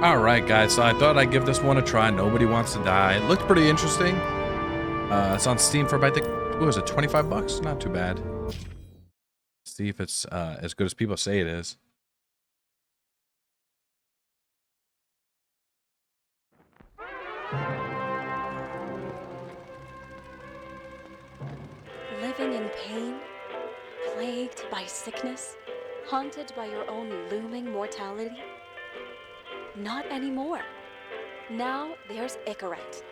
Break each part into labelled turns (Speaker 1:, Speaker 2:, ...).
Speaker 1: All right, guys. So I thought I'd give this one a try. Nobody Wants to Die. It looked pretty interesting. It's on Steam for, I think, what was it, 25 bucks? Not too bad. See if it's as good as people say it is.
Speaker 2: Living in pain, plagued by sickness, haunted by your own looming mortality? Not anymore. Now there's Icarite,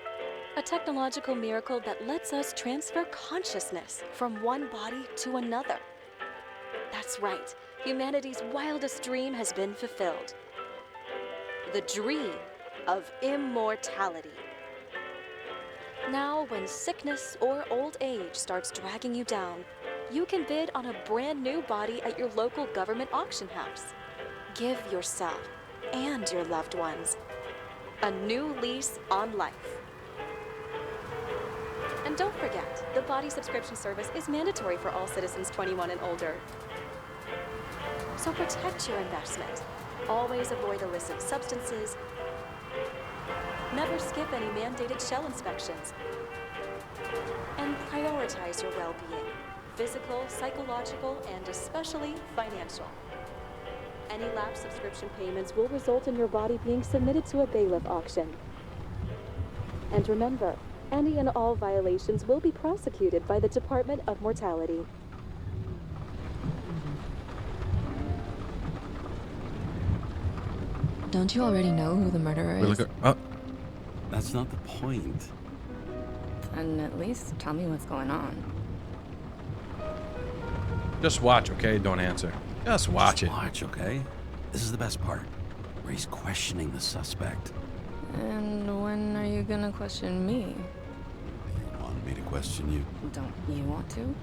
Speaker 2: a technological miracle that lets us transfer consciousness from one body to another. That's right, humanity's wildest dream has been fulfilled. The dream of immortality. Now, when sickness or old age starts dragging you down, you can bid on a brand new body at your local government auction house. Give yourself and your loved ones a new lease on life. And don't forget, the body subscription service is mandatory for all citizens 21 and older. So protect your investment. Always avoid illicit substances. Never skip any mandated shell inspections. And prioritize your well-being, physical, psychological, and especially financial. Any lapsed subscription payments will result in your body being submitted to a bailiff auction. And remember, any and all violations will be prosecuted by the Department of Mortality.
Speaker 3: Don't you already know who the murderer is?
Speaker 4: That's not the point.
Speaker 3: And at least tell me what's going on.
Speaker 1: Just watch, okay? Don't answer. Just watch it.
Speaker 4: Watch, okay? This is the best part, where he's questioning the suspect.
Speaker 3: And when are you gonna question me?
Speaker 4: You want me to question you?
Speaker 3: Don't you want to?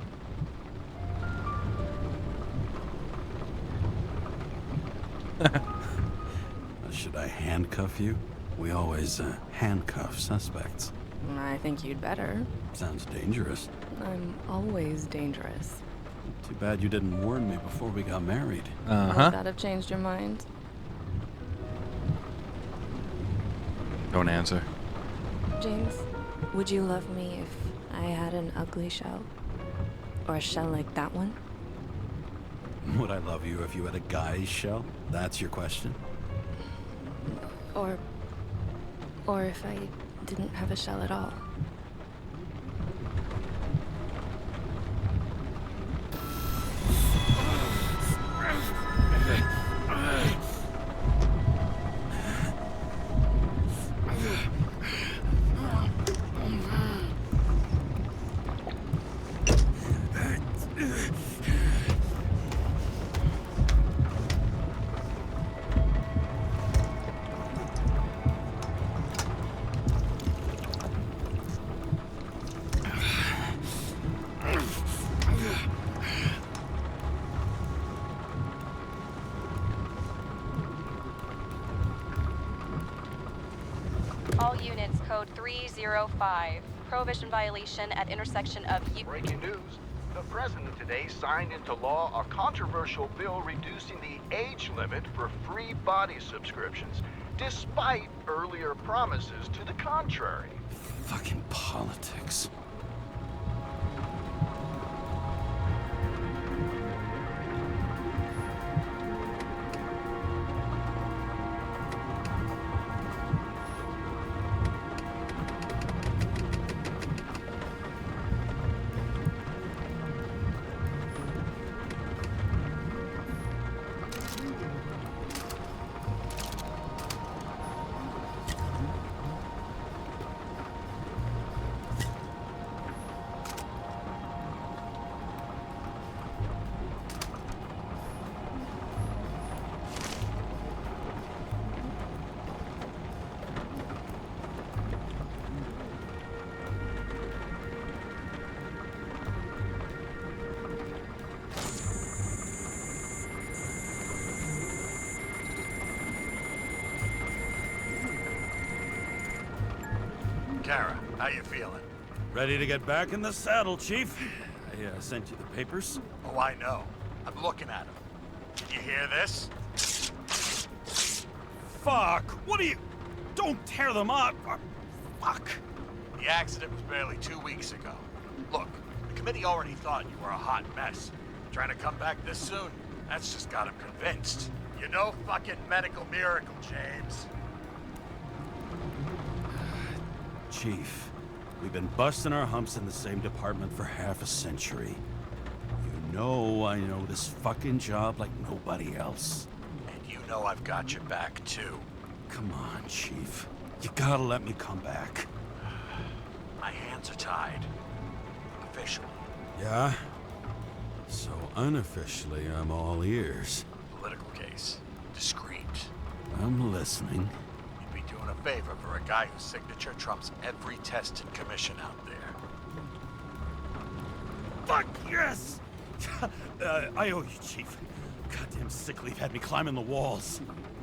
Speaker 4: Should I handcuff you? We always handcuff suspects.
Speaker 3: I think you'd better.
Speaker 4: Sounds dangerous.
Speaker 3: I'm always dangerous.
Speaker 4: Too bad you didn't warn me before we got married.
Speaker 3: Would that have changed your mind?
Speaker 1: Don't answer.
Speaker 3: James, would you love me if I had an ugly shell? Or a shell like that one?
Speaker 4: Would I love you if you had a guy's shell? That's your question?
Speaker 3: Or if I didn't have a shell at all.
Speaker 2: All units, code 305. Prohibition violation at intersection of...
Speaker 5: Breaking news. The president today signed into law a controversial bill reducing the age limit for free body subscriptions, despite earlier promises to the contrary.
Speaker 4: Fucking politics.
Speaker 5: Karra, how you feeling?
Speaker 4: Ready to get back in the saddle, Chief. I sent you the papers.
Speaker 5: Oh, I know. I'm looking at them. Can you hear this?
Speaker 4: fuck! What are you... Don't tear them up! Fuck!
Speaker 6: The accident was barely 2 weeks ago. Look, the committee already thought you were a hot mess. Trying to come back this soon, that's just got them convinced. You're no fucking medical miracle, James.
Speaker 4: Chief, we've been busting our humps in the same department for half a century. You know I know this fucking job like nobody else.
Speaker 6: And you know I've got your back, too.
Speaker 4: Come on, Chief. You gotta let me come back.
Speaker 6: My hands are tied. Officially.
Speaker 4: Yeah? So unofficially, I'm all ears.
Speaker 6: Political case. Discreet.
Speaker 4: I'm listening.
Speaker 6: You'd be doing a favor for a guy whose signature trumps every tested commission out there.
Speaker 4: Fuck yes! I owe you, Chief. Goddamn sick leave had me climbing the walls.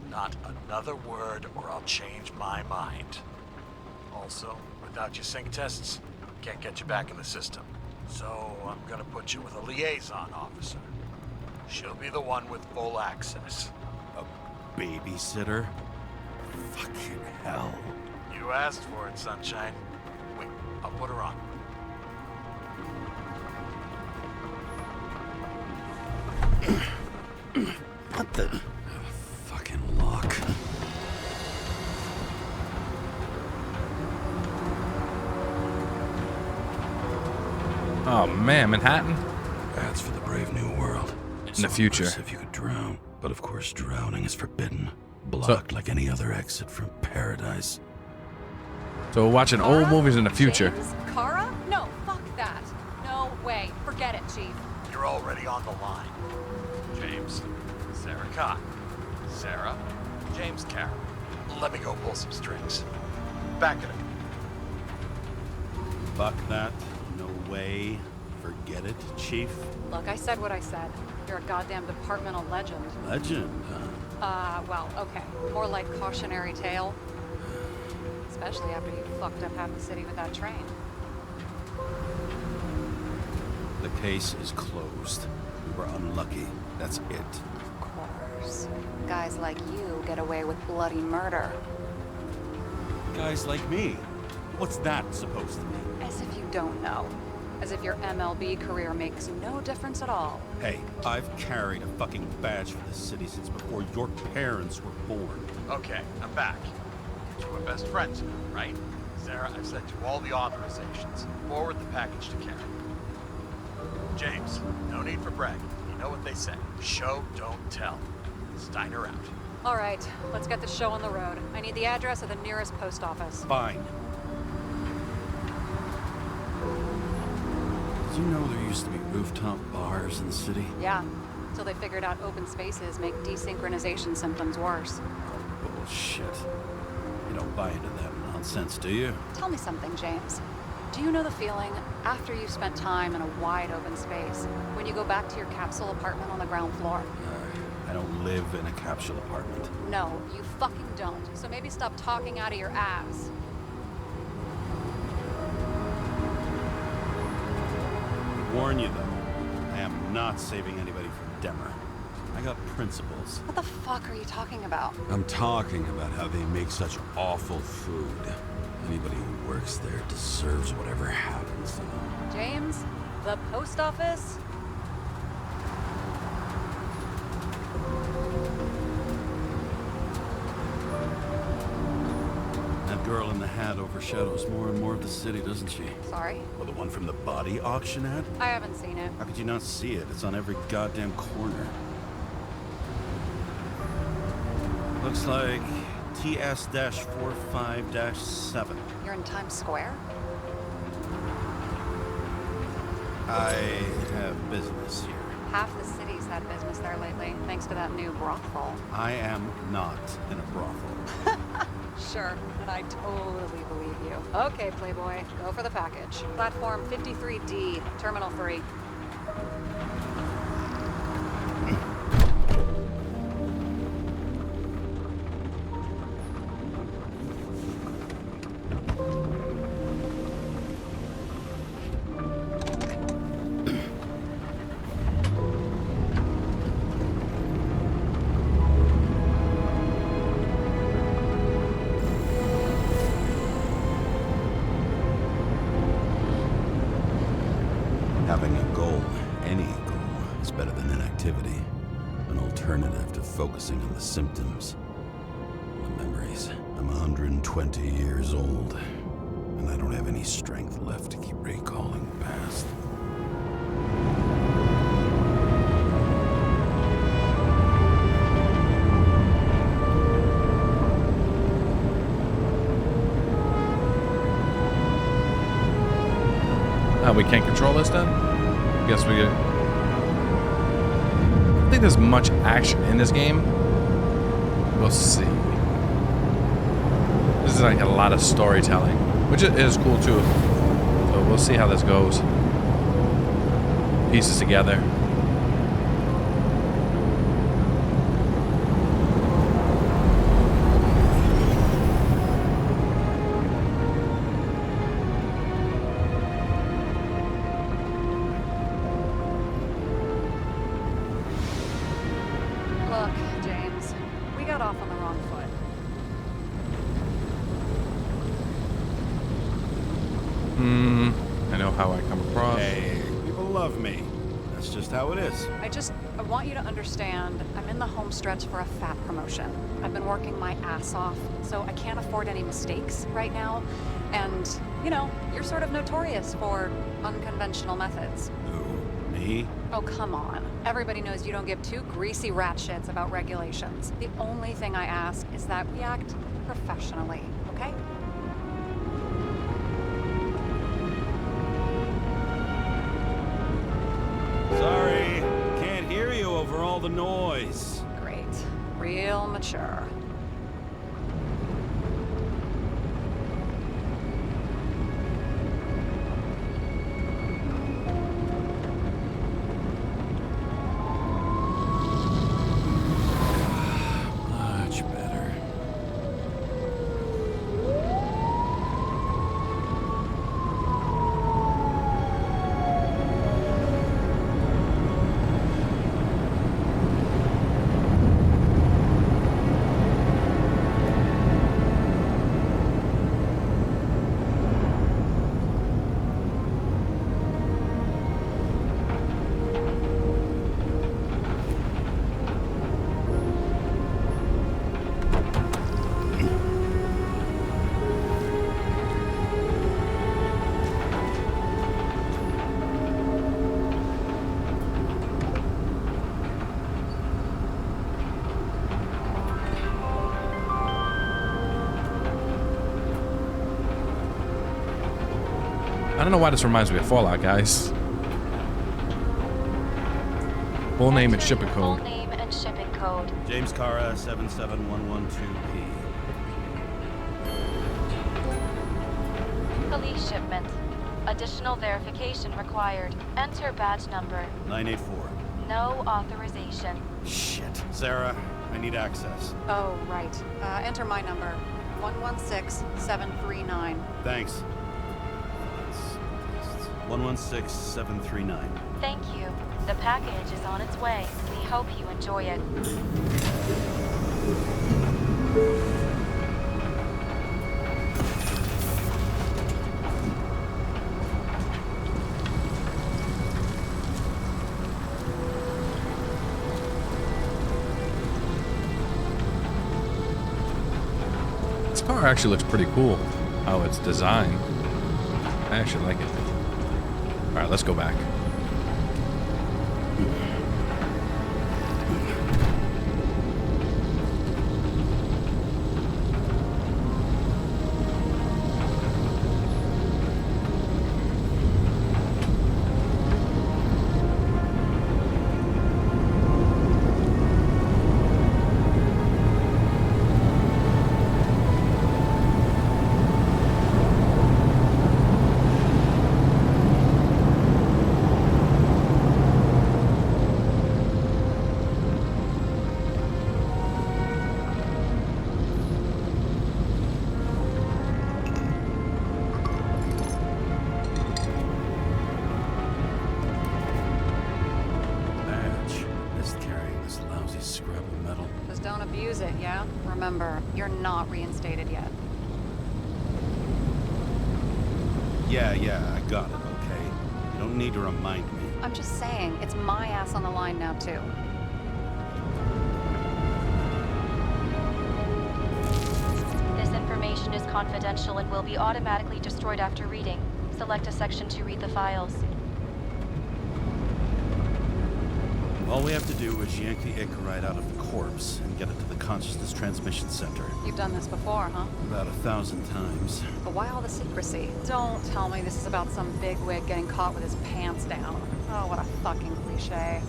Speaker 6: Not another word or I'll change my mind. Also, without your sync tests, can't get you back in the system. So I'm gonna put you with a liaison officer. She'll be the one with full access.
Speaker 4: A babysitter? Fucking hell.
Speaker 6: You asked for it, Sunshine. Wait, I'll put her on.
Speaker 4: What the... fucking lock.
Speaker 1: Oh man, Manhattan?
Speaker 4: That's for the brave new world.
Speaker 1: In the future.
Speaker 4: If you could drown. But of course, drowning is forbidden. Blocked like any other exit from paradise.
Speaker 1: So we're watching old movies in the future.
Speaker 7: James Karra? No, fuck that. No way. Forget it, Chief.
Speaker 6: You're already on the line. James, Sarah Cott. Sarah, James Karra. Let me go pull some strings. Back at it.
Speaker 4: Fuck that. No way. Forget it, Chief.
Speaker 7: Look, I said what I said. You're a goddamn departmental legend.
Speaker 4: Legend, huh?
Speaker 7: Well, okay. More like cautionary tale. Especially after you fucked up half the city with that train.
Speaker 4: The case is closed. We were unlucky. That's it.
Speaker 7: Of course. Guys like you get away with bloody murder.
Speaker 4: Guys like me. What's that supposed to mean?
Speaker 7: As if you don't know. As if your MLB career makes no difference at all.
Speaker 4: Hey, I've carried a fucking badge for this city since before your parents were born.
Speaker 6: Okay, I'm back. You two are best friends now, right? Sarah, I've sent you all the authorizations. Forward the package to Karen. James, no need for bragging. You know what they say. Show, don't tell. Steiner out.
Speaker 7: All right, let's get the show on the road. I need the address of the nearest post office.
Speaker 4: Fine. Did you know there used to be rooftop bars in the city?
Speaker 7: Yeah, until they figured out open spaces make desynchronization symptoms worse.
Speaker 4: Bullshit. You don't buy into that nonsense, do you?
Speaker 7: Tell me something, James. Do you know the feeling after you've spent time in a wide open space, when you go back to your capsule apartment on the ground floor?
Speaker 4: I don't live in a capsule apartment.
Speaker 7: No, you fucking don't. So maybe stop talking out of your ass.
Speaker 4: Warn you though, I am not saving anybody from Demmer. I got principles.
Speaker 7: What the fuck are you talking about?
Speaker 4: I'm talking about how they make such awful food. Anybody who works there deserves whatever happens to them.
Speaker 7: James, the post office?
Speaker 4: That girl in the hat overshadows more and more of the city, doesn't she?
Speaker 7: Sorry,
Speaker 4: Well, the one from the body auction ad?
Speaker 7: I haven't seen it.
Speaker 4: How could you not see it? It's on every goddamn corner. Looks like TS-45-7.
Speaker 7: You're in Times Square?
Speaker 4: I have business here.
Speaker 7: Half the city's had business there lately, thanks to that new brothel.
Speaker 4: I am not in a brothel.
Speaker 7: Sure, and I totally believe you. Okay, Playboy, go for the package. Platform 53D, Terminal 3.
Speaker 4: alternative to focusing on the symptoms. The memories. I'm 120 years old, and I don't have any strength left to keep recalling the past.
Speaker 1: We can't control this then? Guess we get... I don't think there's much action in this game. We'll see. This is like a lot of storytelling, which is cool too. So we'll see how this goes. Pieces together.
Speaker 7: Look, James, we got off on the wrong foot.
Speaker 1: I know how I come across.
Speaker 4: Hey, people love me. That's just how it is.
Speaker 7: I want you to understand, I'm in the home stretch for a fat promotion. I've been working my ass off, so I can't afford any mistakes right now. And, you know, you're sort of notorious for unconventional methods.
Speaker 4: Who? Me?
Speaker 7: Oh, come on. Everybody knows you don't give two greasy rat shits about regulations. The only thing I ask is that we act professionally, okay?
Speaker 4: Sorry, can't hear you over all the noise.
Speaker 7: Great. Real mature.
Speaker 4: Much better.
Speaker 1: I don't know why this reminds me of Fallout, guys. Full name and shipping
Speaker 2: Full
Speaker 1: code.
Speaker 2: name and shipping code.
Speaker 4: James Karra, 77112P.
Speaker 2: Police shipment. Additional verification required. Enter badge number.
Speaker 4: 984.
Speaker 2: No authorization.
Speaker 4: Shit. Sarah, I need access.
Speaker 7: Oh, right. Enter my number. 116739.
Speaker 4: Thanks. 116739.
Speaker 2: Thank you. The package is on its way. We hope you enjoy it.
Speaker 1: This car actually looks pretty cool. How it's designed. I actually like it. All right, let's go back.
Speaker 7: Don't abuse it, yeah? Remember, you're not reinstated yet.
Speaker 4: Yeah, I got it, okay? You don't need to remind me.
Speaker 7: I'm just saying, it's my ass on the line now, too.
Speaker 2: confidential and will be automatically destroyed after reading. Select a section to read the files.
Speaker 4: All we have to do is yank the Icarite out of the corpse and get it to the consciousness transmission center.
Speaker 7: You've done this before, huh?
Speaker 4: About 1,000 times.
Speaker 7: But why all the secrecy? Don't tell me this is about some bigwig getting caught with his pants down. Oh, what a fucking cliche.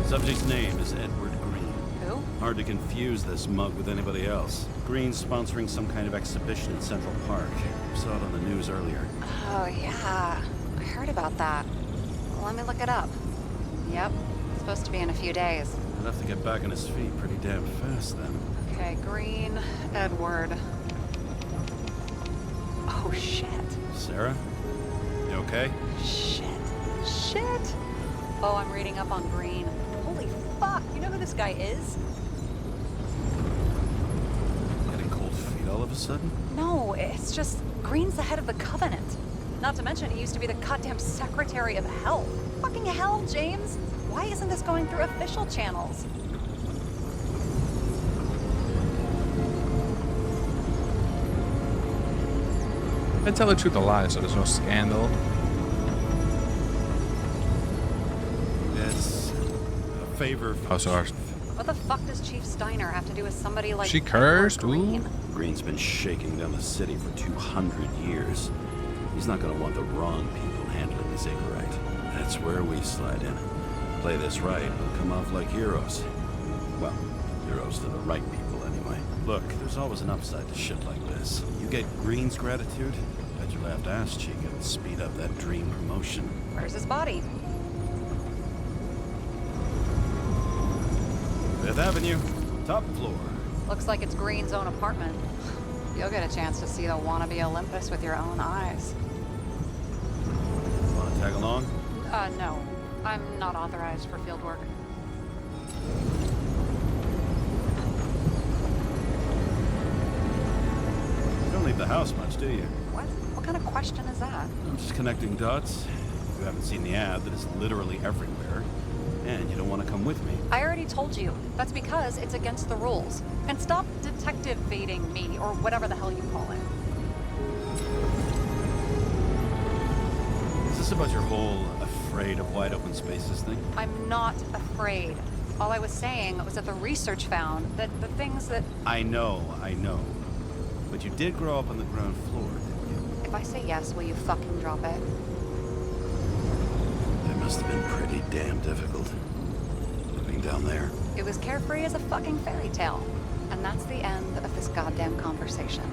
Speaker 4: Subject's name is Edward Green.
Speaker 7: Who?
Speaker 4: Hard to confuse this mug with anybody else. Green's sponsoring some kind of exhibition in Central Park. Saw it on the news earlier.
Speaker 7: Oh, yeah. I heard about that. Let me look it up. Yep. Supposed to be in a few days.
Speaker 4: He'll have to get back on his feet pretty damn fast then.
Speaker 7: Okay, Green, Edward. Oh, shit.
Speaker 4: Sarah? You okay?
Speaker 7: Shit. Shit. Oh, I'm reading up on Green. Holy fuck. You know who this guy is?
Speaker 4: Getting cold feet all of a sudden?
Speaker 7: No, it's just Green's the head of the Covenant. Not to mention, he used to be the goddamn Secretary of Health. Fucking hell, James! Why isn't this going through official channels?
Speaker 1: I tell the truth a lie, so there's no scandal.
Speaker 4: It's a favor for
Speaker 1: Oh, sorry.
Speaker 7: What the fuck does Chief Steiner have to do with somebody like
Speaker 1: She
Speaker 7: Edward
Speaker 1: cursed?
Speaker 7: Green?
Speaker 1: Ooh.
Speaker 4: Green's been shaking down the city for 200 years. He's not gonna want the wrong people handling his Icarite. That's where we slide in. Play this right, we'll come off like heroes. Well, heroes to the right people anyway. Look, there's always an upside to shit like this. You get Green's gratitude, bet your left ass cheek it'll speed up that dream promotion.
Speaker 7: Where's his body?
Speaker 4: 5th Avenue, top floor.
Speaker 7: Looks like it's Green's own apartment. You'll get a chance to see the wannabe Olympus with your own eyes.
Speaker 4: Wanna tag along?
Speaker 7: No. I'm not authorized for field work.
Speaker 4: You don't leave the house much, do you?
Speaker 7: What? What kind of question is that?
Speaker 4: I'm just connecting dots. You haven't seen the ad that is literally everywhere, and you don't want to come with me.
Speaker 7: I already told you. That's because it's against the rules. And stop detective baiting me, or whatever the hell you call it.
Speaker 4: Is this about your whole afraid of wide open spaces thing?
Speaker 7: I'm not afraid. All I was saying was that the research found that the things that...
Speaker 4: I know. But you did grow up on the ground floor, didn't you?
Speaker 7: If I say yes, will you fucking drop it?
Speaker 4: It must have been pretty damn difficult. Living down there.
Speaker 7: It was carefree as a fucking fairy tale. And that's the end of this goddamn conversation.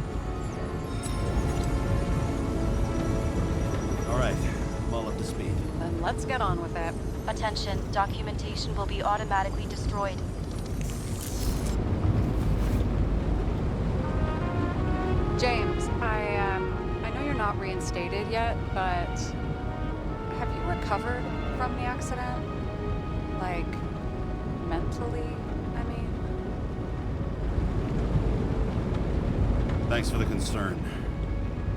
Speaker 4: All right, I'm all up to speed.
Speaker 7: Then let's get on with it.
Speaker 2: Attention, documentation will be automatically destroyed.
Speaker 7: James, I know you're not reinstated yet, but have you recovered from the accident? Like, mentally, I mean?
Speaker 4: Thanks for the concern,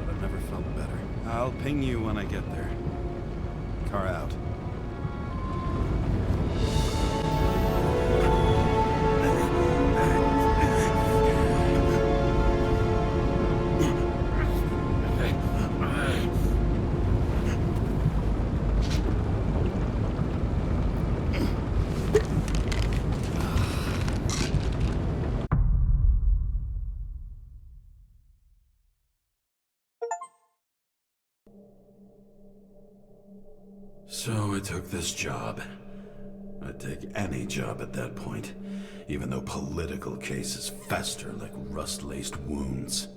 Speaker 4: but I've never felt better. I'll ping you when I get there. Car out. So I took this job. I'd take any job at that point, even though political cases fester like rust-laced wounds.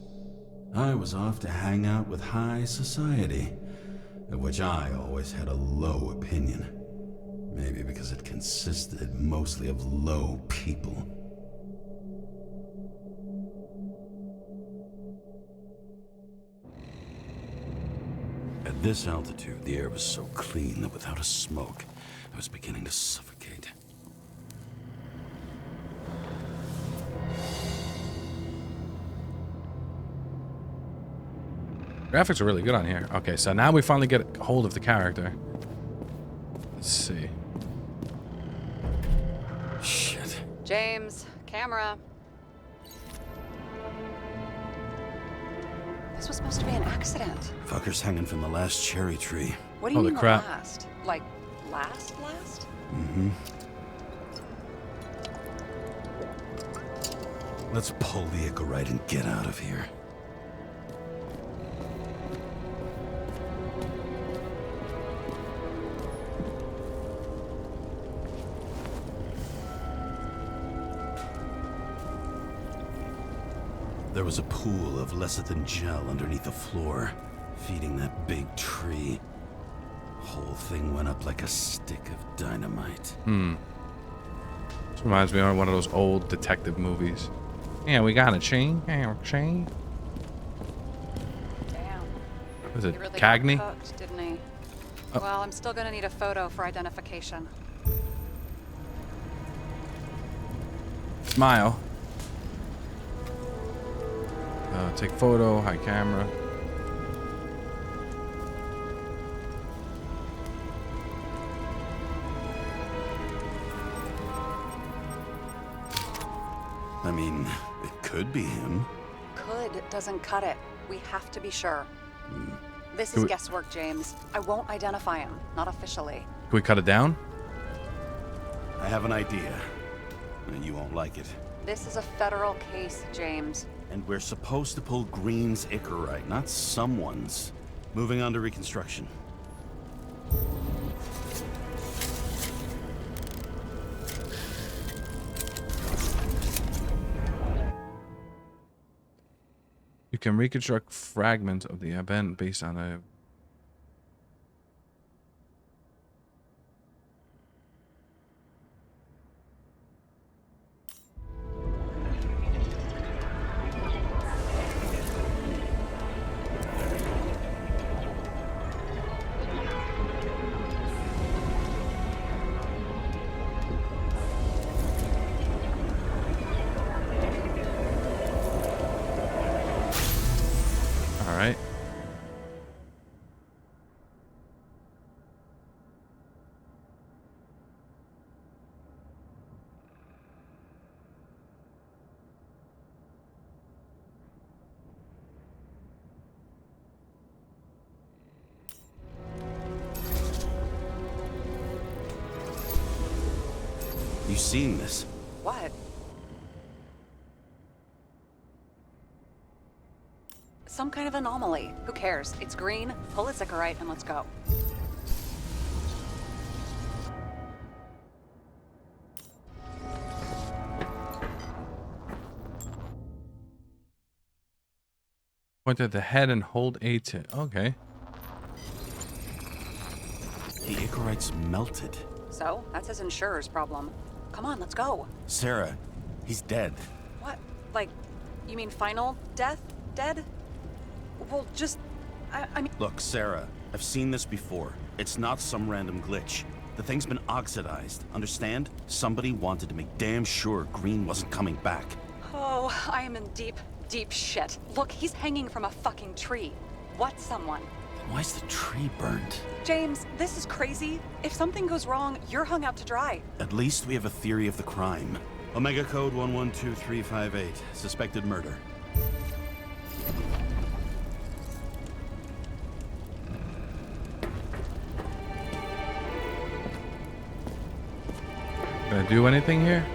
Speaker 4: I was off to hang out with high society, of which I always had a low opinion. Maybe because it consisted mostly of low people. At this altitude, the air was so clean that without a smoke, I was beginning to suffocate.
Speaker 1: Graphics are really good on here. Okay, so now we finally get a hold of the character. Let's see.
Speaker 4: Shit.
Speaker 7: James, camera. This was supposed to be an accident.
Speaker 4: Fucker's hanging from the last cherry tree.
Speaker 7: What do you
Speaker 1: Holy
Speaker 7: mean
Speaker 1: crap.
Speaker 7: the last? Like, last?
Speaker 4: Mm-hmm. Let's pull the Icarite and get out of here. There was a pool of lecithin gel underneath the floor, feeding that big tree. Whole thing went up like a stick of dynamite.
Speaker 1: This reminds me of one of those old detective movies. Yeah, we got a chain. Yeah, chain.
Speaker 7: Damn.
Speaker 1: Was it
Speaker 7: He really
Speaker 1: Cagney?
Speaker 7: got cooked, didn't he?
Speaker 1: Oh.
Speaker 7: Well, I'm still gonna need a photo for identification.
Speaker 1: Smile. Take photo, high camera.
Speaker 4: I mean, it could be him.
Speaker 7: Could doesn't cut it. We have to be sure. This
Speaker 1: Can
Speaker 7: is
Speaker 1: we-
Speaker 7: guesswork, James. I won't identify him. Not officially.
Speaker 1: Can we cut it down?
Speaker 4: I have an idea. You won't like it.
Speaker 7: This is a federal case, James.
Speaker 4: And we're supposed to pull Green's Icarite, not someone's. Moving on to reconstruction.
Speaker 1: You can reconstruct fragments of the event based on a... All right.
Speaker 4: You seen this?
Speaker 7: What? Some kind of anomaly. Who cares? It's green. Pull its Icarite and let's go.
Speaker 1: Point at the head and hold A to... Okay.
Speaker 4: The Icarite's melted.
Speaker 7: So, that's his insurer's problem. Come on, let's go.
Speaker 4: Sarah, he's dead.
Speaker 7: What? Like, you mean final death? Dead? Well, just... I mean...
Speaker 4: Look, Sarah, I've seen this before. It's not some random glitch. The thing's been oxidized, understand? Somebody wanted to make damn sure Green wasn't coming back.
Speaker 7: Oh, I am in deep, deep shit. Look, he's hanging from a fucking tree. What's someone?
Speaker 4: Why's the tree burned?
Speaker 7: James, this is crazy. If something goes wrong, you're hung out to dry.
Speaker 4: At least we have a theory of the crime. Omega code 112358. Suspected murder.
Speaker 1: Gonna do anything here?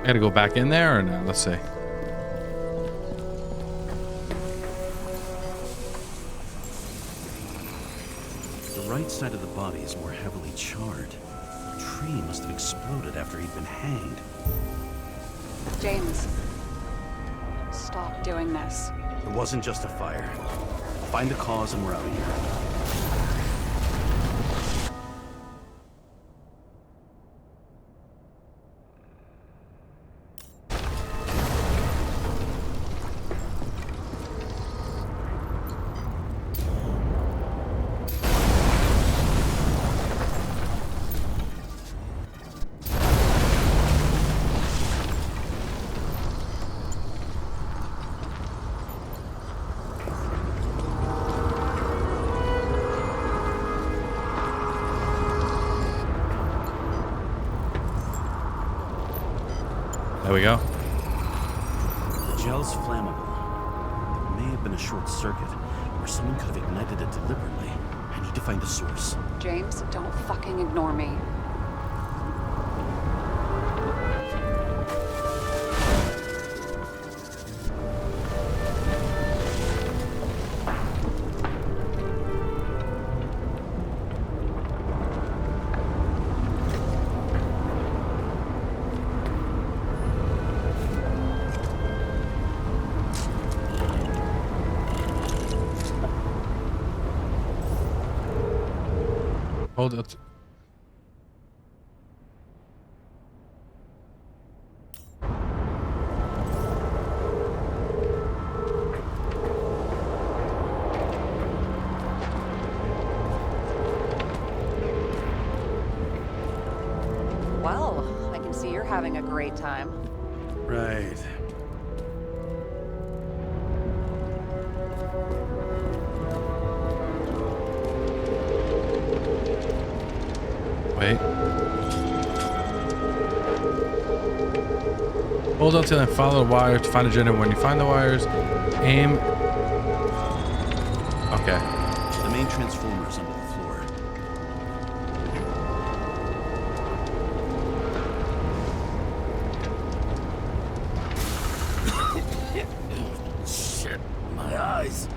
Speaker 1: I gotta go back in there or not? Let's see.
Speaker 4: The right side of the body is more heavily charred. The tree must have exploded after he'd been hanged.
Speaker 7: James, stop doing this.
Speaker 4: It wasn't just a fire. Find the cause and we're out of here.
Speaker 1: we go.
Speaker 4: The gel's flammable. It may have been a short circuit, or someone could have ignited it deliberately. I need to find the source.
Speaker 7: James, don't fucking ignore me.
Speaker 1: Hold it.
Speaker 7: Well, I can see you're having a great time.
Speaker 4: Right.
Speaker 1: Wait. Hold on till and follow the wire to find a generator. When you find the wires, aim. Okay.
Speaker 4: The main transformer is under the floor. Shit, my eyes.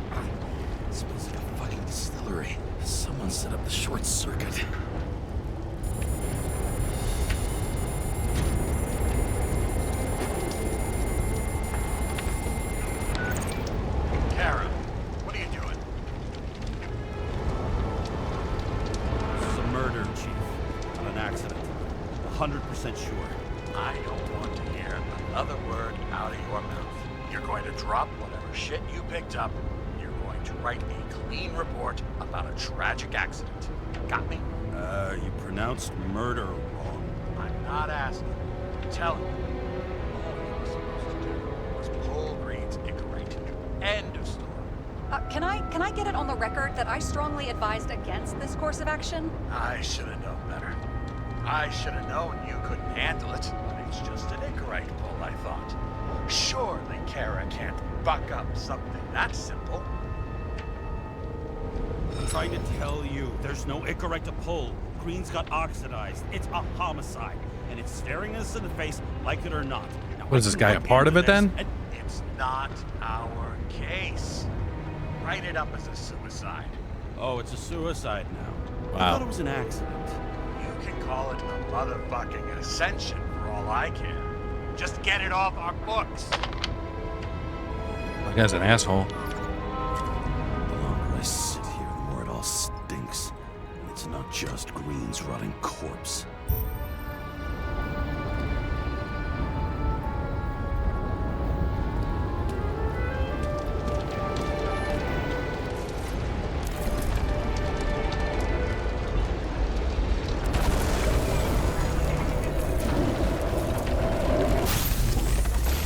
Speaker 4: It smells like a fucking distillery. Someone set up the short circuit.
Speaker 6: Karra, what are you doing?
Speaker 4: This is a murder, Chief. Not an accident. 100% sure.
Speaker 6: I don't want to hear another word out of your mouth. You're going to drop whatever shit you picked up. You're going to write a clean report about a tragic accident. Got me?
Speaker 4: You pronounced murder wrong.
Speaker 6: I'm not asking. I'm telling you. All you were supposed to do was pull Green's Icarite. End of story.
Speaker 7: Can I get it on the record that I strongly advised against this course of action?
Speaker 6: I should have known better. I should have known you couldn't handle it, but it's just an Icarite pull, I thought. Surely Karra can't buck up something that simple.
Speaker 4: I'm trying to tell you, there's no Icarite to pull. Green's got oxidized. It's a homicide, and it's staring us in the face, like it or not. Now,
Speaker 1: What is
Speaker 4: I
Speaker 1: this
Speaker 4: can
Speaker 1: guy, a
Speaker 4: look
Speaker 1: part of
Speaker 4: into
Speaker 1: it then?
Speaker 4: this, and
Speaker 6: It's not our case. Write it up as a suicide.
Speaker 4: oh, it's a suicide now. I
Speaker 1: Wow.
Speaker 4: thought it was an accident.
Speaker 6: You can call it a motherfucking ascension for all I care. Just get it off our books.
Speaker 1: That guy's an asshole.
Speaker 4: The longer I sit here, the more it all stinks. And it's not just Green's rotting corpse.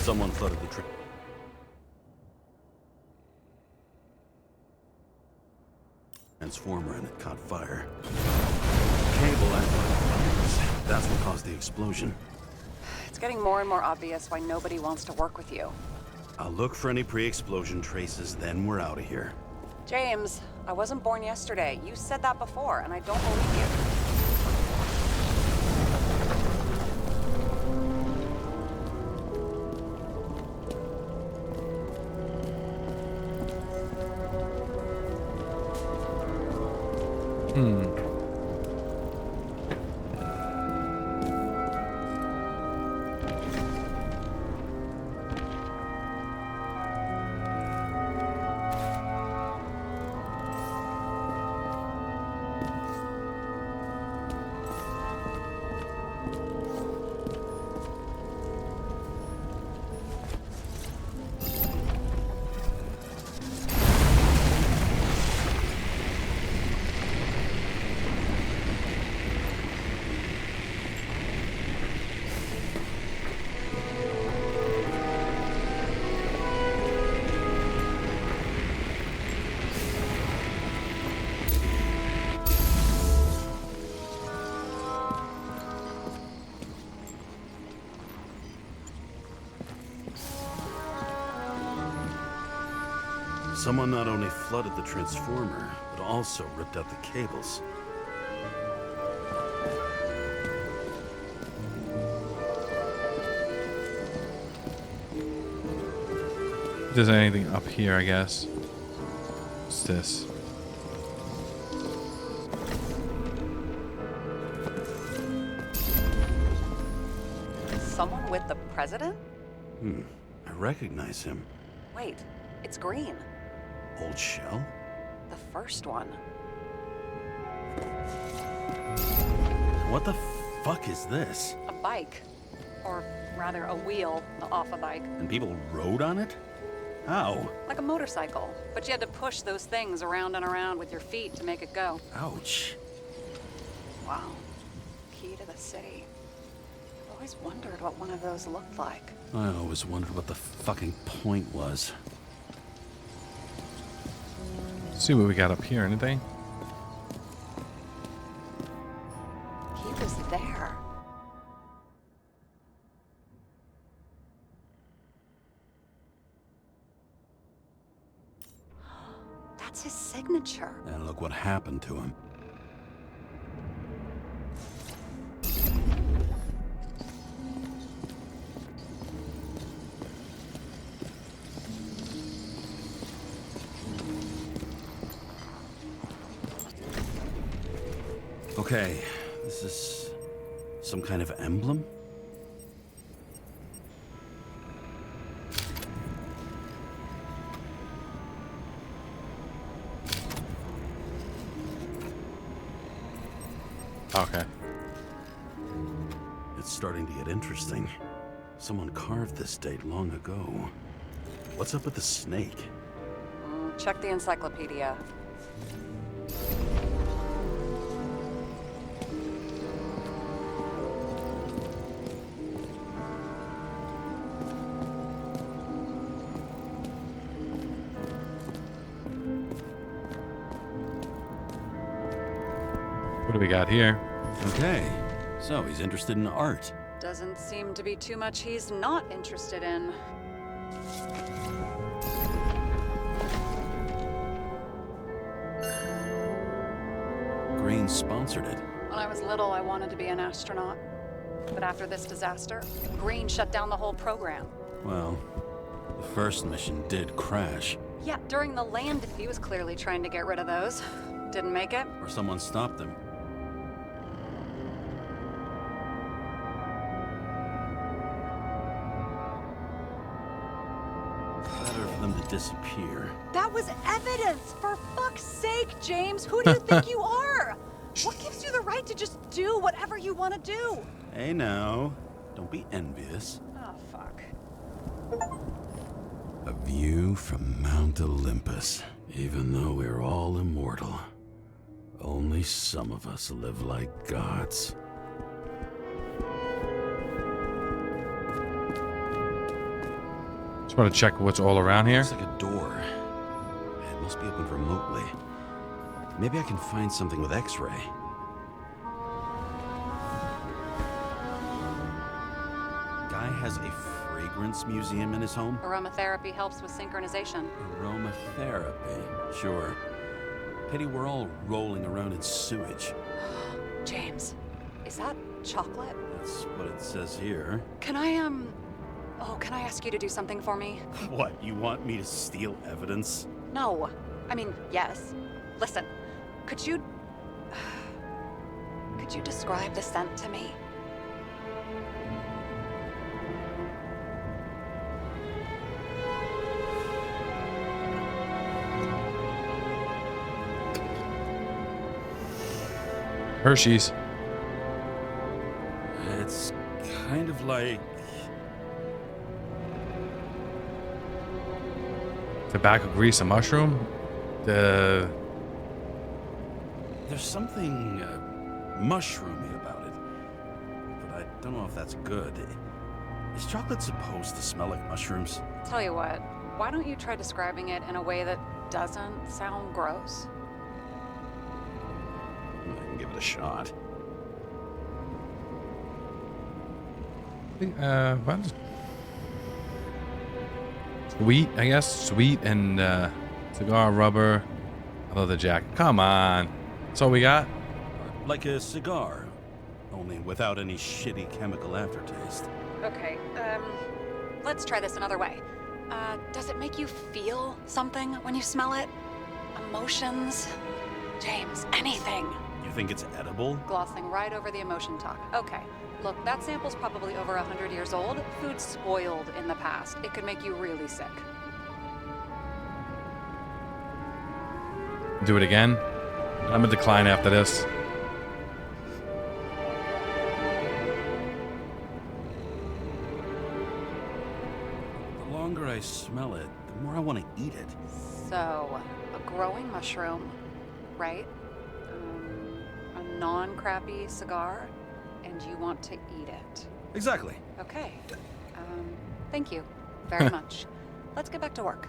Speaker 4: Someone flooded the transformer and it caught fire. Cable and that's what caused the explosion.
Speaker 7: It's getting more and more obvious why nobody wants to work with you.
Speaker 4: I'll look for any pre-explosion traces, then we're out of here.
Speaker 7: James, I wasn't born yesterday. You said that before, and I don't believe you.
Speaker 4: Someone not only flooded the transformer, but also ripped out the cables.
Speaker 1: If there's anything up here, I guess. What's this?
Speaker 7: Someone with the president?
Speaker 4: I recognize him.
Speaker 7: Wait, it's Green.
Speaker 4: Old Shell?
Speaker 7: The first one.
Speaker 4: What the fuck is this?
Speaker 7: A bike. Or rather, a wheel off a bike.
Speaker 4: And people rode on it? How?
Speaker 7: Like a motorcycle. But you had to push those things around and around with your feet to make it go.
Speaker 4: Ouch.
Speaker 7: Wow. Key to the city. I've always wondered what one of those looked like.
Speaker 4: I always wondered what the fucking point was.
Speaker 1: See what we got up here. Anything?
Speaker 7: He was there. That's his signature.
Speaker 4: And look what happened to him. Okay, this is some kind of emblem?
Speaker 1: Okay.
Speaker 4: It's starting to get interesting. Someone carved this date long ago. What's up with the snake?
Speaker 7: Check the encyclopedia.
Speaker 1: What do we got here?
Speaker 4: Okay, so he's interested in art.
Speaker 7: Doesn't seem to be too much he's not interested in.
Speaker 4: Green sponsored it.
Speaker 7: When I was little, I wanted to be an astronaut. But after this disaster, Green shut down the whole program.
Speaker 4: Well, the first mission did crash.
Speaker 7: Yeah, during the land, he was clearly trying to get rid of those. Didn't make it.
Speaker 4: Or someone stopped him. Better for them to disappear.
Speaker 7: That was evidence! For fuck's sake, James! Who do you think you are? What gives you the right to just do whatever you want to do?
Speaker 4: Hey now, don't be envious.
Speaker 7: Oh, fuck.
Speaker 4: A view from Mount Olympus. Even though we're all immortal, only some of us live like gods.
Speaker 1: Just want to check what's all around here.
Speaker 4: Looks like a door. It must be opened remotely. Maybe I can find something with X-ray. Guy has a fragrance museum in his home?
Speaker 7: Aromatherapy helps with synchronization.
Speaker 4: Aromatherapy, sure. Pity we're all rolling around in sewage.
Speaker 7: James, is that chocolate?
Speaker 4: That's what it says here.
Speaker 7: Can I ask you to do something for me?
Speaker 4: What, you want me to steal evidence?
Speaker 7: No. I mean, yes. Listen, could you describe the scent to me?
Speaker 1: Hershey's.
Speaker 4: It's kind of like...
Speaker 1: Tobacco grease, a mushroom.
Speaker 4: There's something mushroomy about it, but I don't know if that's good. Is chocolate supposed to smell like mushrooms?
Speaker 7: Tell you what, why don't you try describing it in a way that doesn't sound gross?
Speaker 4: I can give it a shot.
Speaker 1: What? Sweet, I guess. Sweet and Cigar, rubber, leather jacket. Come on. That's all we got?
Speaker 4: Like a cigar, only without any shitty chemical aftertaste.
Speaker 7: Okay, let's try this another way. Does it make you feel something when you smell it? Emotions? James, anything.
Speaker 4: You think it's edible?
Speaker 7: Glossing right over the emotion talk. Okay, look, that sample's probably over 100 years old. Food spoiled in the past. It could make you really sick.
Speaker 1: Do it again? I'm gonna decline after this.
Speaker 4: The longer I smell it, the more I want to eat it.
Speaker 7: So, a growing mushroom, right? A non-crappy cigar, and you want to eat it.
Speaker 4: Exactly.
Speaker 7: Okay. Thank you very much. Let's get back to work.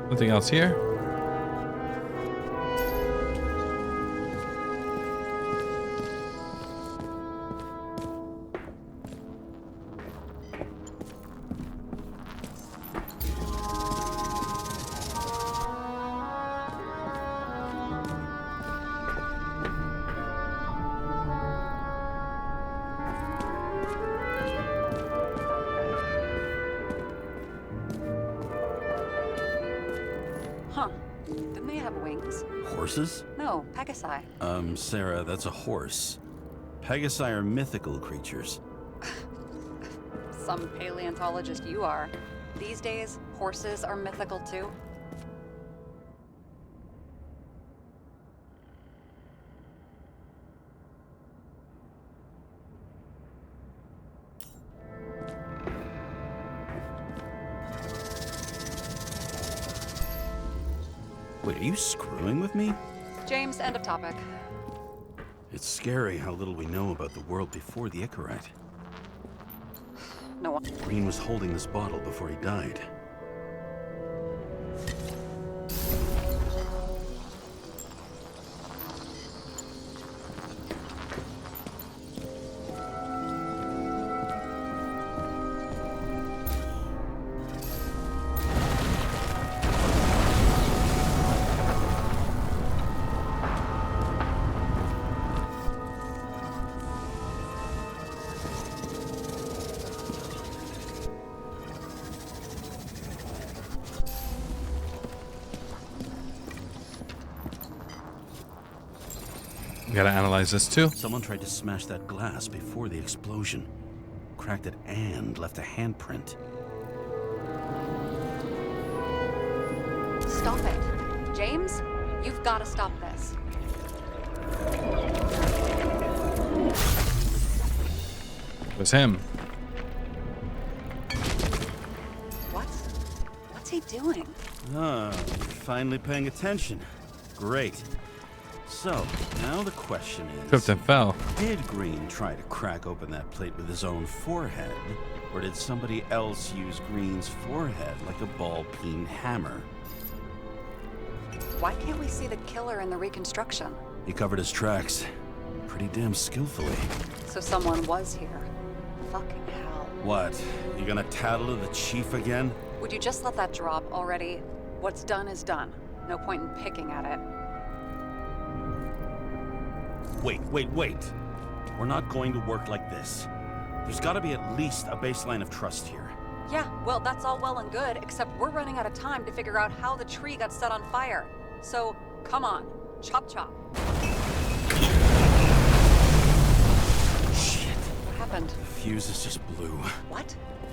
Speaker 1: Nothing else here?
Speaker 7: Huh. Didn't they have wings?
Speaker 4: Horses?
Speaker 7: No, Pegasi.
Speaker 4: Sarah, that's a horse. Pegasi are mythical creatures.
Speaker 7: Some paleontologist you are. These days, horses are mythical too.
Speaker 4: Wait, are you screwing with me?
Speaker 7: James, end of topic.
Speaker 4: It's scary how little we know about the world before the Icarite.
Speaker 7: No one.
Speaker 4: Green was holding this bottle before he died.
Speaker 1: We gotta analyze this too.
Speaker 4: Someone tried to smash that glass before the explosion. Cracked it and left a handprint.
Speaker 7: Stop it. James, you've got to stop this.
Speaker 1: It was him.
Speaker 7: What? What's he doing?
Speaker 4: Ah, finally paying attention. Great. So, now the question is...
Speaker 1: Tripped and fell.
Speaker 4: Did Green try to crack open that plate with his own forehead? Or did somebody else use Green's forehead like a ball-peen hammer?
Speaker 7: Why can't we see the killer in the reconstruction?
Speaker 4: He covered his tracks pretty damn skillfully.
Speaker 7: So someone was here. Fucking hell.
Speaker 4: What? You gonna tattle to the chief again?
Speaker 7: Would you just let that drop already? What's done is done. No point in picking at it.
Speaker 4: Wait. We're not going to work like this. There's gotta be at least a baseline of trust here.
Speaker 7: Yeah, well, that's all well and good, except we're running out of time to figure out how the tree got set on fire. So, come on. Chop chop. happened?
Speaker 4: The fuses just blew.
Speaker 7: What?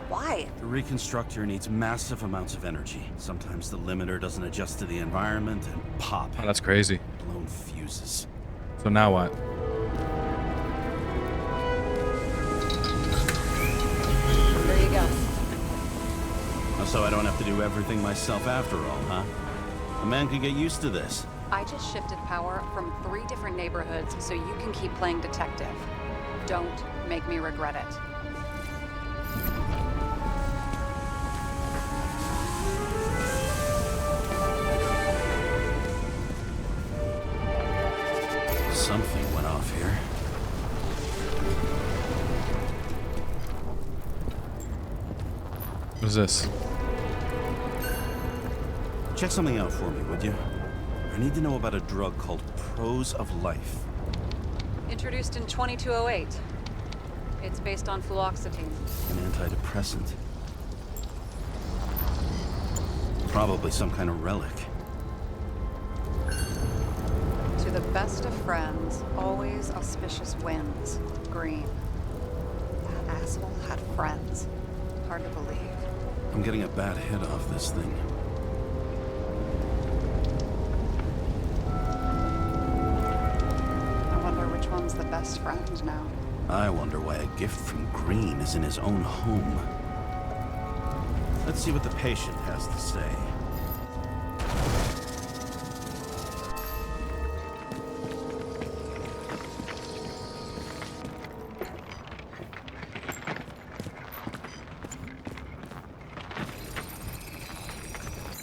Speaker 7: Why?
Speaker 4: The reconstructor needs massive amounts of energy. Sometimes the limiter doesn't adjust to the environment and pop.
Speaker 1: Oh, that's crazy.
Speaker 4: Blown fuses.
Speaker 1: So now what?
Speaker 7: There you go.
Speaker 4: So I don't have to do everything myself after all, huh? A man could get used to this.
Speaker 7: I just shifted power from 3 different neighborhoods so you can keep playing detective. Don't make me regret it.
Speaker 4: Something went off here.
Speaker 1: What is this?
Speaker 4: Check something out for me, would you? I need to know about a drug called Pros of Life.
Speaker 7: Introduced in 2208. It's based on fluoxetine.
Speaker 4: An antidepressant. Probably some kind of relic.
Speaker 7: To the best of friends, always auspicious winds. Green. That asshole had friends. Hard to believe.
Speaker 4: I'm getting a bad hit off this thing.
Speaker 7: I wonder which one's the best friend now.
Speaker 4: I wonder why a gift from Green is in his own home. Let's see what the patient has to say.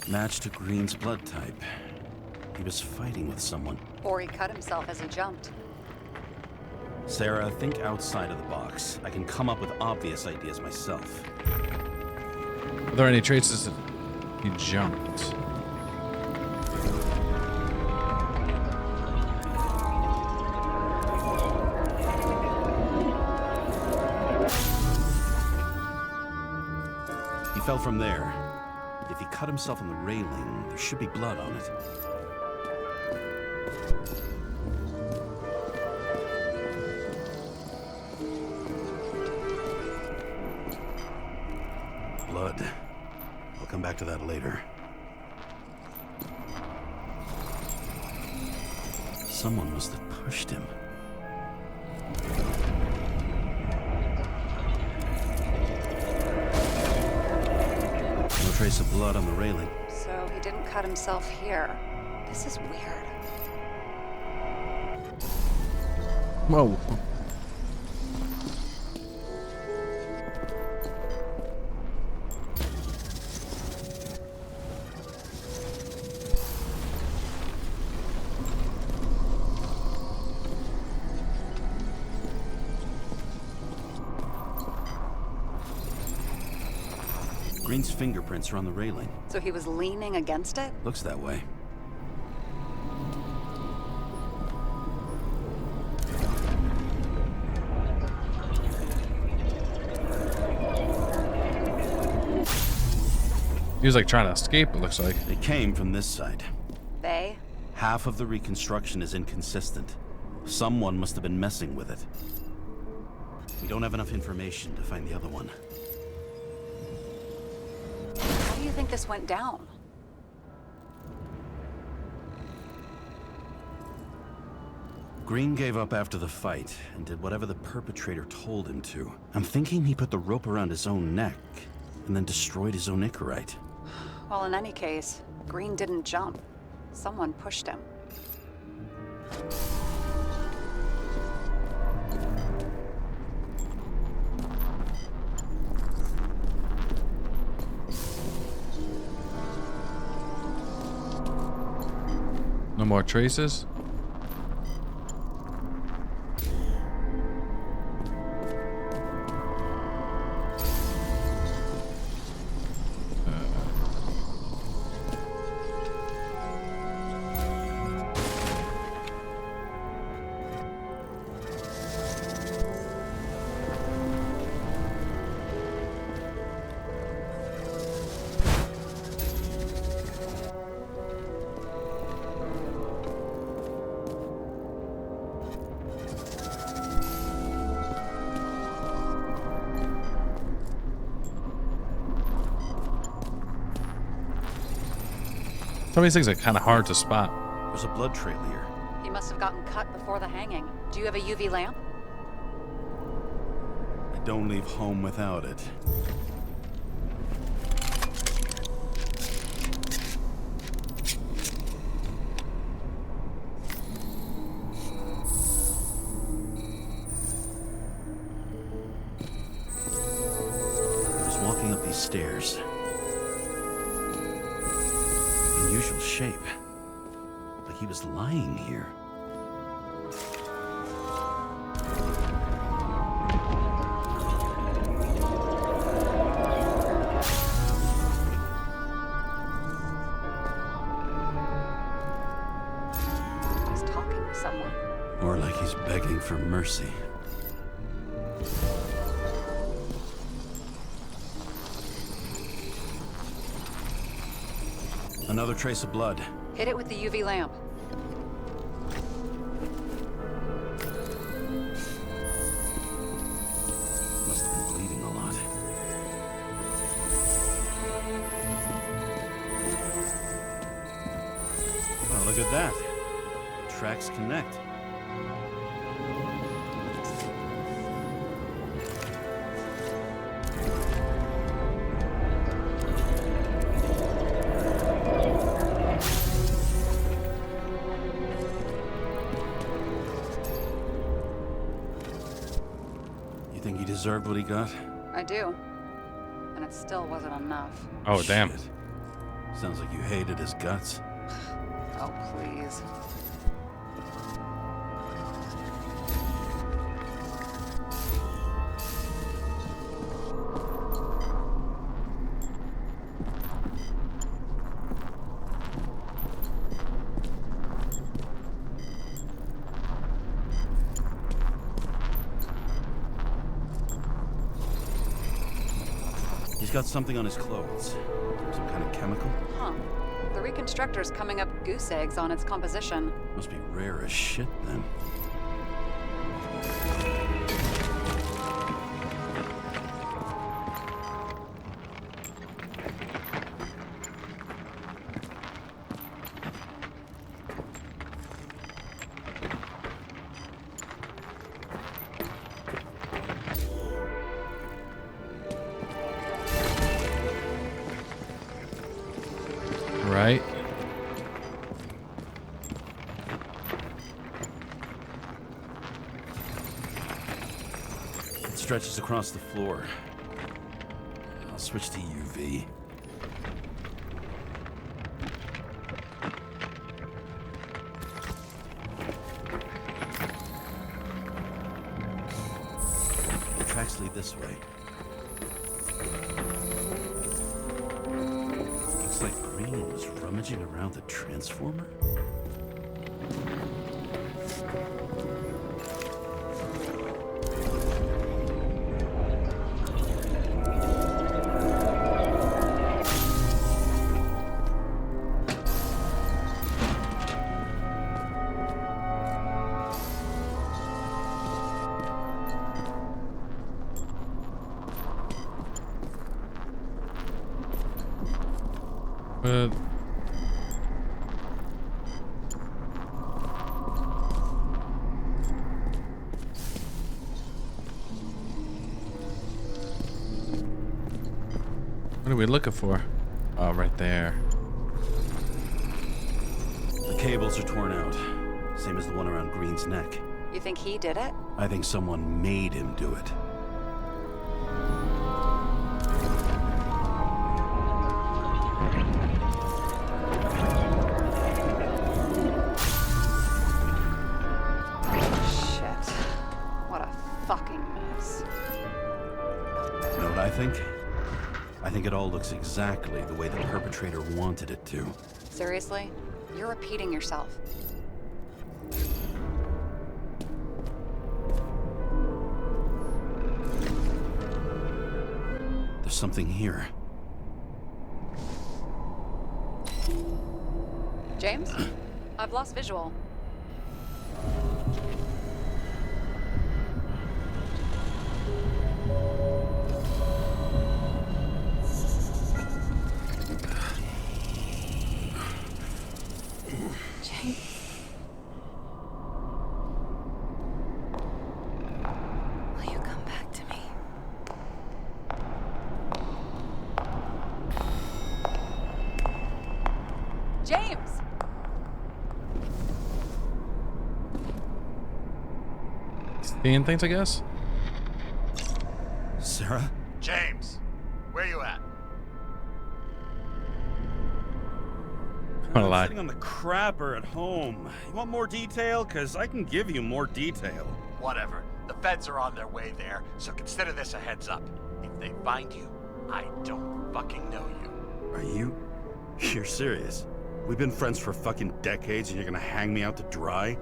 Speaker 4: Match to Green's blood type. He was fighting with someone.
Speaker 7: Or he cut himself as he jumped.
Speaker 4: Sarah, think outside of the box. I can come up with obvious ideas myself.
Speaker 1: Are there any traces that he jumped?
Speaker 4: He fell from there. If he cut himself on the railing, there should be blood on it. Blood. I'll come back to that later. Someone must have pushed him. No trace of blood on the railing.
Speaker 7: So he didn't cut himself here. This is weird.
Speaker 1: Whoa.
Speaker 4: Green's fingerprints are on the railing.
Speaker 7: So he was leaning against it?
Speaker 4: Looks that way.
Speaker 1: He was like trying to escape, it looks like.
Speaker 4: It came from this side.
Speaker 7: They?
Speaker 4: Half of the reconstruction is inconsistent. Someone must have been messing with it. We don't have enough information to find the other one.
Speaker 7: How do you think this went down?
Speaker 4: Green gave up after the fight and did whatever the perpetrator told him to. I'm thinking he put the rope around his own neck and then destroyed his own Icarite.
Speaker 7: Well, in any case, Green didn't jump. Someone pushed him.
Speaker 1: No more traces? Some of these things are kind of hard to spot.
Speaker 4: There's a blood trail here.
Speaker 7: He must have gotten cut before the hanging. Do you have a UV lamp?
Speaker 4: I don't leave home without it. He was walking up these stairs. Unusual shape. Like he was lying here.
Speaker 7: He's talking to someone.
Speaker 4: Or like he's begging for mercy. Another trace of blood.
Speaker 7: Hit it with the UV lamp.
Speaker 4: Must have been bleeding a lot. Well, look at that. The tracks connect. You think he deserved what he got?
Speaker 7: I do. And it still wasn't enough.
Speaker 1: Oh, damn.
Speaker 4: Shit. Sounds like you hated his guts.
Speaker 7: Oh, please.
Speaker 4: He's got something on his clothes. Some kind of chemical.
Speaker 7: Huh. The reconstructor's coming up goose eggs on its composition.
Speaker 4: Must be rare as shit then.
Speaker 1: Right.
Speaker 4: It stretches across the floor. I'll switch to UV. The tracks lead this way. Looks like Green was rummaging around the transformer.
Speaker 1: What are we looking for? Oh, right there.
Speaker 4: The cables are torn out. Same as the one around Green's neck.
Speaker 7: You think he did it?
Speaker 4: I think someone made him do it.
Speaker 7: Shit. What a fucking mess.
Speaker 4: You know what I think? I think it all looks exactly the way the perpetrator wanted it to.
Speaker 7: Seriously? You're repeating yourself.
Speaker 4: There's something here.
Speaker 7: James? I've lost visual.
Speaker 1: seeing things, I guess.
Speaker 4: Sarah?
Speaker 6: James, where you at?
Speaker 1: Not a lie.
Speaker 8: Sitting on the crapper at home. You want more detail? Because I can give you more detail.
Speaker 6: Whatever. The feds are on their way there, so consider this a heads up. If they find you, I don't fucking know you.
Speaker 8: Are you? You're serious? We've been friends for fucking decades and you're gonna hang me out to dry?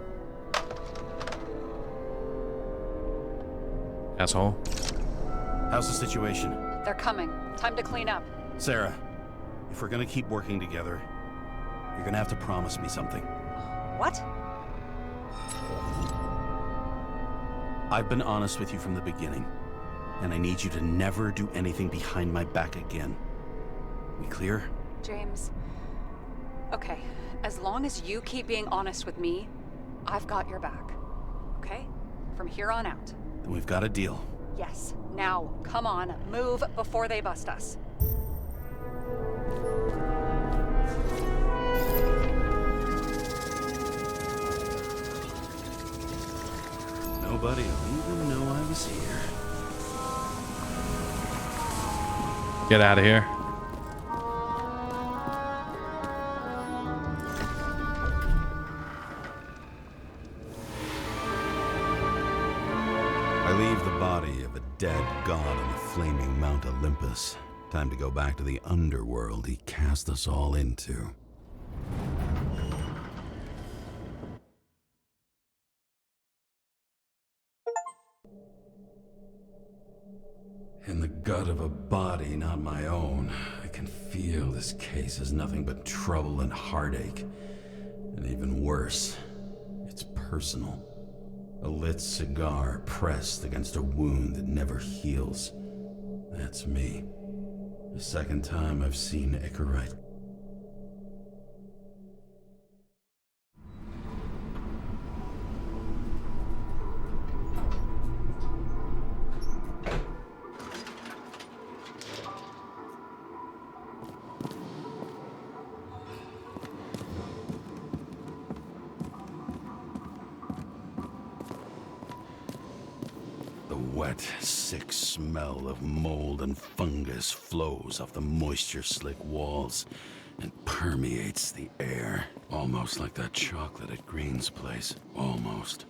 Speaker 1: Asshole.
Speaker 4: How's the situation?
Speaker 7: They're coming. Time to clean up.
Speaker 4: Sarah, if we're gonna keep working together, you're gonna have to promise me something.
Speaker 7: What?
Speaker 4: I've been honest with you from the beginning, and I need you to never do anything behind my back again. We clear?
Speaker 7: James. Okay, as long as you keep being honest with me, I've got your back. Okay? From here on out.
Speaker 4: Then we've got a deal.
Speaker 7: Yes. Now, come on, move before they bust us.
Speaker 4: Nobody will even know I was here.
Speaker 1: Get out of here.
Speaker 4: I leave the body of a dead god on the flaming Mount Olympus. Time to go back to the underworld he cast us all into. In the gut of a body not my own, I can feel this case is nothing but trouble and heartache. And even worse, it's personal. A lit cigar pressed against a wound that never heals. That's me. The second time I've seen Icarite. Wet, sick smell of mold and fungus flows off the moisture-slick walls and permeates the air. Almost like that chocolate at Green's place. Almost.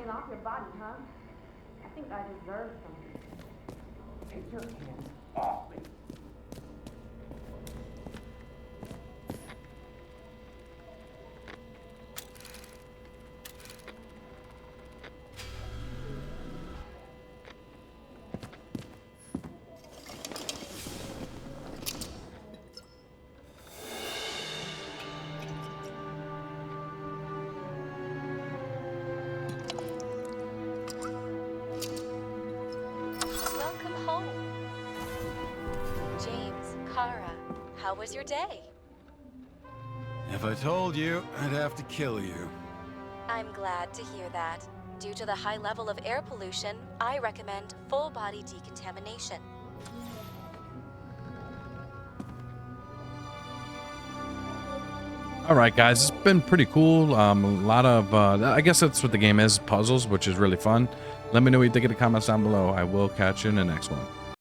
Speaker 9: Off your body, huh? I think I deserve something. Take your hands off me.
Speaker 2: Welcome home. James Karra, how was your day?
Speaker 4: If I told you, I'd have to kill you.
Speaker 2: I'm glad to hear that. Due to the high level of air pollution, I recommend full body decontamination.
Speaker 1: All right, guys, it's been pretty cool. A lot of, I guess that's what the game is, puzzles, which is really fun. Let me know what you think in the comments down below. I will catch you in the next one.